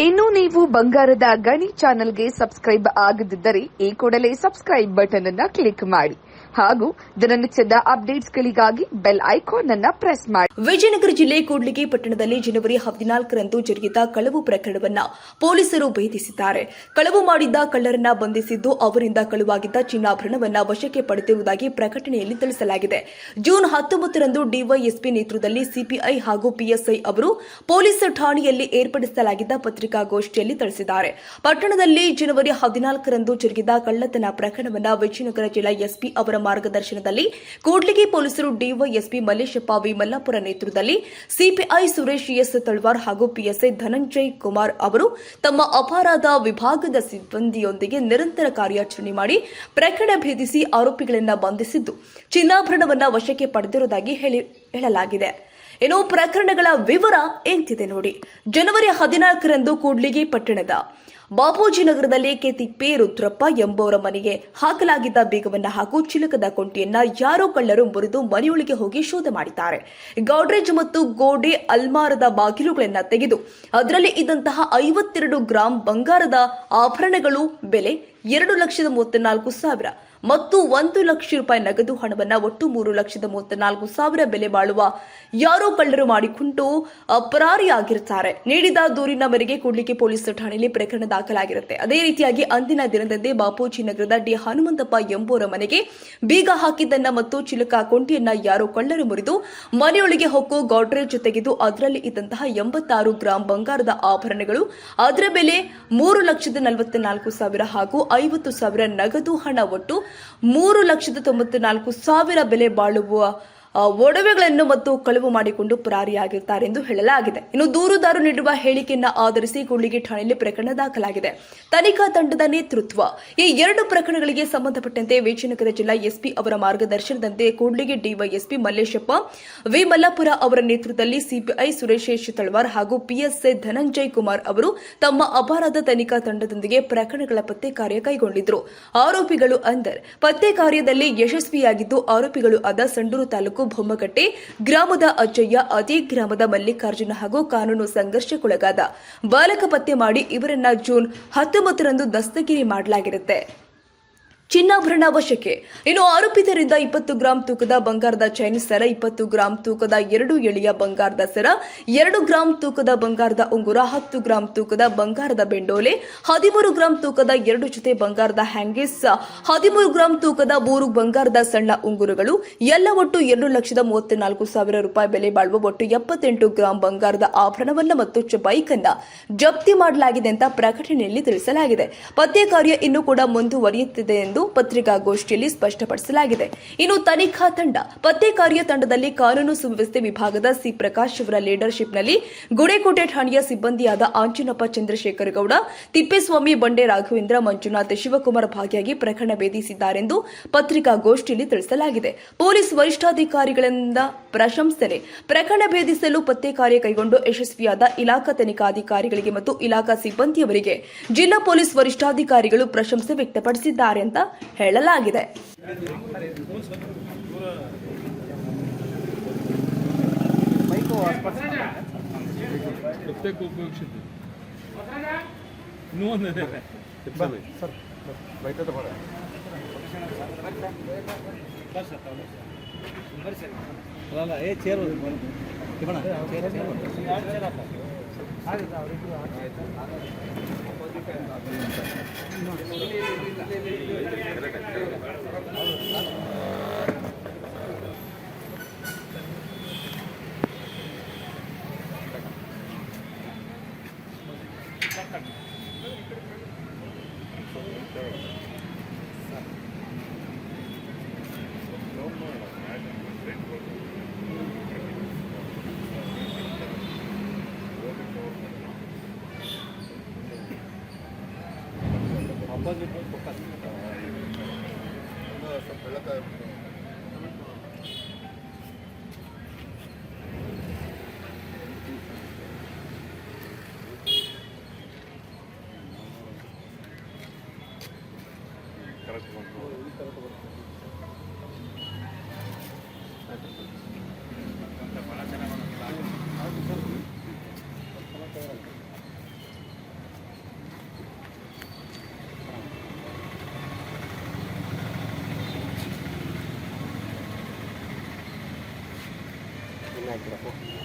ಇನ್ನು ನೀವು ಬಂಗಾರದ ಗಣಿ ಚಾನೆಲ್ಗೆ ಸಬ್ಸ್ಕ್ರೈಬ್ ಆಗದಿದ್ದರೆ ಈ ಕೂಡಲೇ ಸಬ್ಸ್ಕ್ರೈಬ್ ಬಟನ್ ಅನ್ನು ಕ್ಲಿಕ್ ಮಾಡಿ ಹಾಗೂ ದಿನನಿತ್ಯದ ಅಪ್ಡೇಟ್ಸ್ಗಳಿಗಾಗಿ ಬೆಲ್ ಐಕಾನ್ ಅನ್ನು ಪ್ರೆಸ್ ಮಾಡಿ. ವಿಜಯನಗರ ಜಿಲ್ಲೆ ಕೂಡ್ಲಿಗಿ ಪಟ್ಟಣದಲ್ಲಿ ಜನವರಿ 14ರಂದು ಜರುಗಿದ ಕಳವು ಪ್ರಕರಣವನ್ನು ಪೊಲೀಸರು ಭೇದಿಸಿದ್ದಾರೆ. ಕಳವು ಮಾಡಿದ್ದ ಕಳ್ಳರನ್ನ ಬಂಧಿಸಿದ್ದು ಅವರಿಂದ ಕಳುವಾಗಿದ್ದ ಚಿನ್ನಾಭರಣವನ್ನು ವಶಕ್ಕೆ ಪಡೆದಿರುವುದಾಗಿ ಪ್ರಕಟಣೆಯಲ್ಲಿ ತಿಳಿಸಲಾಗಿದೆ. ಜೂನ್ 19ರಂದು ಡಿವೈಎಸ್ಪಿ ನೇತೃತ್ವದಲ್ಲಿ ಸಿಪಿಐ ಹಾಗೂ ಪಿಎಸ್ಐ ಅವರು ಪೊಲೀಸ್ ಠಾಣೆಯಲ್ಲಿ ಏರ್ಪಡಿಸಲಾಗಿದ್ದ ಪತ್ರಿಕಾಗೋಷ್ಠಿಯಲ್ಲಿ ತಿಳಿಸಿದ್ದಾರೆ. ಪಟ್ಟಣದಲ್ಲಿ ಜನವರಿ 14ರಂದು ಜರುಗಿದ ಕಳ್ಳತನ ಪ್ರಕರಣವನ್ನು ವಿಜಯನಗರ ಜಿಲ್ಲಾ ಎಸ್ಪಿ ಅವರ ಮಾರ್ಗದರ್ಶನದಲ್ಲಿ ಕೂಡ್ಲಿಗಿ ಪೊಲೀಸರು ಡಿವೈಎಸ್ಪಿ ಮಲ್ಲೇಶಪ್ಪ ವಿ ಮಲ್ಲಾಪುರ ನೇತೃತ್ವದಲ್ಲಿ ಸಿಪಿಐ ಸುರೇಶ್ ಎಸ್ ತಳವಾರ್ ಹಾಗೂ ಪಿಎಸ್ಐ ಧನಂಜಯ್ ಕುಮಾರ್ ಅವರು ತಮ್ಮ ಅಪರಾಧ ವಿಭಾಗದ ಸಿಬ್ಬಂದಿಯೊಂದಿಗೆ ನಿರಂತರ ಕಾರ್ಯಾಚರಣೆ ಮಾಡಿ ಪ್ರಕರಣ ಭೇದಿಸಿ ಆರೋಪಿಗಳನ್ನು ಬಂಧಿಸಿದ್ದು ಚಿನ್ನಾಭರಣವನ್ನು ವಶಕ್ಕೆ ಪಡೆದಿರುವುದಾಗಿ ಹೇಳಲಾಗಿದೆ. ಇನ್ನು ಪ್ರಕರಣಗಳ ವಿವರ ಎಂತಿದೆ ನೋಡಿ. ಜನವರಿ 14ರಂದು ಕೂಡ್ಲಿಗಿ ಪಟ್ಟಣದ ಬಾಪೂಜಿ ನಗರದಲ್ಲಿ ಕೆತಿಪ್ಪೆ ರುದ್ರಪ್ಪ ಎಂಬುವರ ಮನೆಗೆ ಹಾಕಲಾಗಿದ್ದ ಬೀಗವನ್ನ ಹಾಗೂ ಚಿಲಕದ ಕೊಂಟಿಯನ್ನ ಯಾರೋ ಕಳ್ಳರು ಮುರಿದು ಮನೆಯೊಳಗೆ ಹೋಗಿ ಶೋಧ ಮಾಡಿದ್ದಾರೆ. ಗೌಡ್ರೇಜ್ ಮತ್ತು ಗೋಡೆ ಅಲ್ಮಾರದ ಬಾಗಿಲುಗಳನ್ನು ತೆಗೆದು ಅದರಲ್ಲಿ ಇದ್ದಂತಹ 52 ಗ್ರಾಂ ಬಂಗಾರದ ಆಭರಣಗಳು ಬೆಲೆ 2,34,000 ಮತ್ತು 1 ಲಕ್ಷ ರೂಪಾಯಿ ನಗದು ಹಣವನ್ನು ಒಟ್ಟು 3,34,000 ಬೆಲೆ ಬಾಳುವ ಯಾರೋ ಕಳ್ಳರು ಮಾಡಿಕೊಂಡು ಪರಾರಿಯಾಗಿರುತ್ತಾರೆ. ನೀಡಿದ ದೂರಿನ ಮೇರೆಗೆ ಕೂಡ್ಲಿಗಿ ಪೊಲೀಸ್ ಠಾಣೆಯಲ್ಲಿ ಪ್ರಕರಣ ದಾಖಲಾಗಿರುತ್ತೆ. ಅದೇ ರೀತಿಯಾಗಿ ಅಂದಿನ ದಿನದಂದೇ ಬಾಪೂಜಿ ನಗರದ ಡಿ ಹನುಮಂತಪ್ಪ ಎಂಬುವರ ಮನೆಗೆ ಬೀಗ ಹಾಕಿದ್ದನ್ನ ಮತ್ತು ಚಿಲಕ ಕೊಂಟಿಯನ್ನ ಯಾರೋ ಕಳ್ಳರು ಮುರಿದು ಮನೆಯೊಳಗೆ ಹೊಕ್ಕು ಗಾಡ್ರೇಜ್ ತೆಗೆದು ಅದರಲ್ಲಿ ಇದ್ದಂತಹ 86 ಗ್ರಾಂ ಬಂಗಾರದ ಆಭರಣಗಳು, ಅದರ ಬೆಲೆ 3,44,000 ಹಾಗೂ 50,000 ನಗದು ಹಣ ಒಟ್ಟು 3,94,000 ಬೆಲೆ ಬಾಳುವ ಒಡವೆಗಳನ್ನು ಮತ್ತು ಕಳವು ಮಾಡಿಕೊಂಡು ಪರಾರಿಯಾಗಿರುತ್ತಾರೆ ಎಂದು ಹೇಳಲಾಗಿದೆ. ಇನ್ನು ದೂರುದಾರರು ನೀಡಿರುವ ಹೇಳಿಕೆಯನ್ನು ಆಧರಿಸಿ ಕೂಡ್ಲಿಗಿ ಠಾಣೆಯಲ್ಲಿ ಪ್ರಕರಣ ದಾಖಲಾಗಿದೆ. ತನಿಖಾ ತಂಡದ ನೇತೃತ್ವ ಈ 2 ಪ್ರಕರಣಗಳಿಗೆ ಸಂಬಂಧಪಟ್ಟಂತೆ ವಿಜಯನಗರ ಜಿಲ್ಲಾ ಎಸ್ಪಿ ಅವರ ಮಾರ್ಗದರ್ಶನದಂತೆ ಕೂಡ್ಲಿಗಿ ಡಿವೈಎಸ್ಪಿ ಮಲ್ಲೇಶಪ್ಪ ವಿ ಮಲ್ಲಾಪುರ ಅವರ ನೇತೃತ್ವದಲ್ಲಿ ಸಿಪಿಐ ಸುರೇಶ್ ತಳವಾರ್ ಹಾಗೂ ಪಿಎಸ್ಐ ಧನಂಜಯ್ ಕುಮಾರ್ ಅವರು ತಮ್ಮ ಅಪರಾಧ ತನಿಖಾ ತಂಡದೊಂದಿಗೆ ಪ್ರಕರಣಗಳ ಪತ್ತೆ ಕಾರ್ಯ ಕೈಗೊಂಡಿದ್ದರು. ಆರೋಪಿಗಳು ಅಂದರ್ ಪತ್ತೆ ಕಾರ್ಯದಲ್ಲಿ ಯಶಸ್ವಿಯಾಗಿದ್ದು ಆರೋಪಿಗಳು ಆದ ಸಂಡೂರು ತಾಲೂಕು ಬೊಮ್ಮಗಟ್ಟೆ ಗ್ರಾಮದ ಅಜ್ಜಯ್ಯ, ಅದೇ ಗ್ರಾಮದ ಮಲ್ಲಿಕಾರ್ಜುನ ಹಾಗೂ ಕಾನೂನು ಸಂಘರ್ಷಕ್ಕೊಳಗಾದ ಬಾಲಕ ಪತ್ತೆ ಮಾಡಿ ಇವರನ್ನ ಜೂನ್ 19ರಂದು ದಸ್ತಗಿರಿ ಮಾಡಲಾಗಿರುತ್ತೆ. ಚಿನ್ನಾಭರಣ ವಶಕ್ಕೆ. ಇನ್ನು ಆರೋಪಿತರಿಂದ 20 ಗ್ರಾಂ ತೂಕದ ಬಂಗಾರದ ಚೈನ್ ಸರ, 20 ಗ್ರಾಂ ತೂಕದ 2 ಎಳೆಯ ಬಂಗಾರದ ಸರ, 2 ಗ್ರಾಂ ತೂಕದ ಬಂಗಾರದ ಉಂಗುರ, 10 ಗ್ರಾಂ ತೂಕದ ಬಂಗಾರದ ಬೆಂಡೋಲೆ, 13 ಗ್ರಾಂ ತೂಕದ 2 ಜೊತೆ ಬಂಗಾರದ ಹ್ಯಾಂಗಿಸ್, 13 ಗ್ರಾಂ ತೂಕದ 3 ಬಂಗಾರದ ಸಣ್ಣ ಉಂಗುರಗಳು, ಎಲ್ಲ ಒಟ್ಟು 2,34,000 ರೂಪಾಯಿ ಬೆಲೆ ಬಾಳುವ ಒಟ್ಟು 78 ಗ್ರಾಂ ಬಂಗಾರದ ಆಭರಣವನ್ನ ಮತ್ತು ಬೈಕ್ ಅನ್ನ ಜಪ್ತಿ ಮಾಡಲಾಗಿದೆ ಅಂತ ಪ್ರಕಟಣೆಯಲ್ಲಿ ತಿಳಿಸಲಾಗಿದೆ. ಪತ್ತೆ ಕಾರ್ಯ ಇನ್ನೂ ಕೂಡ ಮುಂದುವರಿಯುತ್ತಿದೆ ಎಂದು ಪತ್ರಿಕಾಗೋಷ್ಠಿಯಲ್ಲಿ ಸ್ಪಷ್ಟಪಡಿಸಲಾಗಿದೆ. ಇನ್ನು ತನಿಖಾ ತಂಡ ಪತ್ತೆ ಕಾರ್ಯ ತಂಡದಲ್ಲಿ ಕಾನೂನು ಸುವ್ಯವಸ್ಥೆ ವಿಭಾಗದ ಸಿ ಪ್ರಕಾಶ್ ಅವರ ಲೀಡರ್ಶಿಪ್ನಲ್ಲಿ ಗುಡೇಕೋಟೆ ಠಾಣೆಯ ಸಿಬ್ಬಂದಿಯಾದ ಆಂಜಿನಪ್ಪ, ಚಂದ್ರಶೇಖರ ಗೌಡ, ತಿಪ್ಪೇಸ್ವಾಮಿ, ಬಂಡೆ ರಾಘವೇಂದ್ರ, ಮಂಜುನಾಥ್, ಶಿವಕುಮಾರ್ ಭಾಗಿಯಾಗಿ ಪ್ರಕರಣ ಭೇದಿಸಿದ್ದಾರೆಂದು ಪತ್ರಿಕಾಗೋಷ್ಠಿಯಲ್ಲಿ ತಿಳಿಸಲಾಗಿದೆ. ಪೊಲೀಸ್ ವರಿಷ್ಠಾಧಿಕಾರಿಗಳಿಂದ ಪ್ರಶಂಸನೆ. ಪ್ರಕರಣ ಭೇದಿಸಲು ಪತ್ತೆ ಕಾರ್ಯ ಕೈಗೊಂಡು ಯಶಸ್ವಿಯಾದ ಇಲಾಖಾ ತನಿಖಾಧಿಕಾರಿಗಳಿಗೆ ಮತ್ತು ಇಲಾಖಾ ಸಿಬ್ಬಂದಿಯವರಿಗೆ ಜಿಲ್ಲಾ ಪೊಲೀಸ್ ವರಿಷ್ಠಾಧಿಕಾರಿಗಳು ಪ್ರಶಂಸೆ ವ್ಯಕ್ತಪಡಿಸಿದ್ದಾರೆ ಅಂತ ಹೇಳಲಾಗಿದೆ. ಹಾಕಿರಪ್ಪ